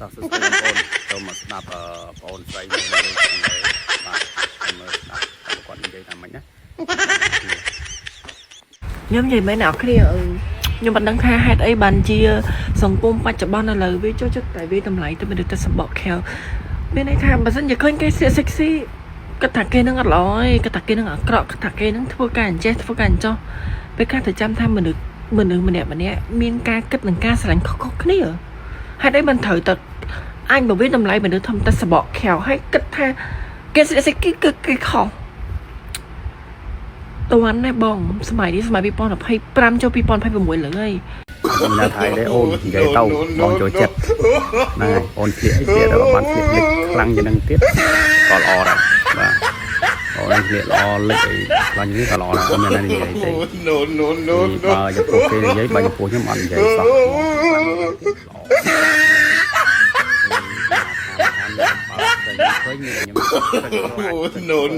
តោះសួស្តីបងប្អូនចូលមកស្ដាប់បងប្អូនស្រីមួយបាទមើលស្ដាប់គាត់និយាយថាម៉េចណាខ្ញុំនិយាយមែនអ្នកគ្នាខ្ញុំមិនដឹងថាហេតុអីបានជាសង្គមបច្ចុប្បន្នឥឡូវវាចូលចិត្តតែវាតម្លៃទៅមនុស្សទៅសម្បកខែវមានន័យថាបើសិនជាឃើញគេស្លៀកសិចស៊ីគាត់ថាគេនឹងអត់ល្អឯងគាត់ថាគេនឹងអាក្រក់គាត់ថាគេនឹងធ្វើការអញ្ចេះធ្វើការអញ្ចោះពេលខ្លះទៅចាំថាមនុស្សម្នាក់មានការគិតនិងការស្រឡាញ់ខុសៗគ្នាហេតុអីមិនត្រូវតែអញមកវាតម្លៃមនុស្សធំតែសម្បកខែវហើយគិតថាគេស្លៀកសិចគឺគេខុសតួណាបងសម័យនេះសម័យ2025ចូល2026លើហើយខ្ញុំណាថៃដែរអូននិយាយទៅបងចូលចិត្តហ្នឹងហើយអូនភ្លៀកអីទៀតដល់បានភ្លៀកលិចខ្លាំងជាងនឹងទៀតក៏ល្អដែរបាទអូនភ្លៀកល្អលិចអីខ្លាំងនេះក៏ល្អដែរអូនមានណានិយាយទេបើចំពោះគេនិយាយបើចំពោះខ្ញុំអត់និយាយសោះno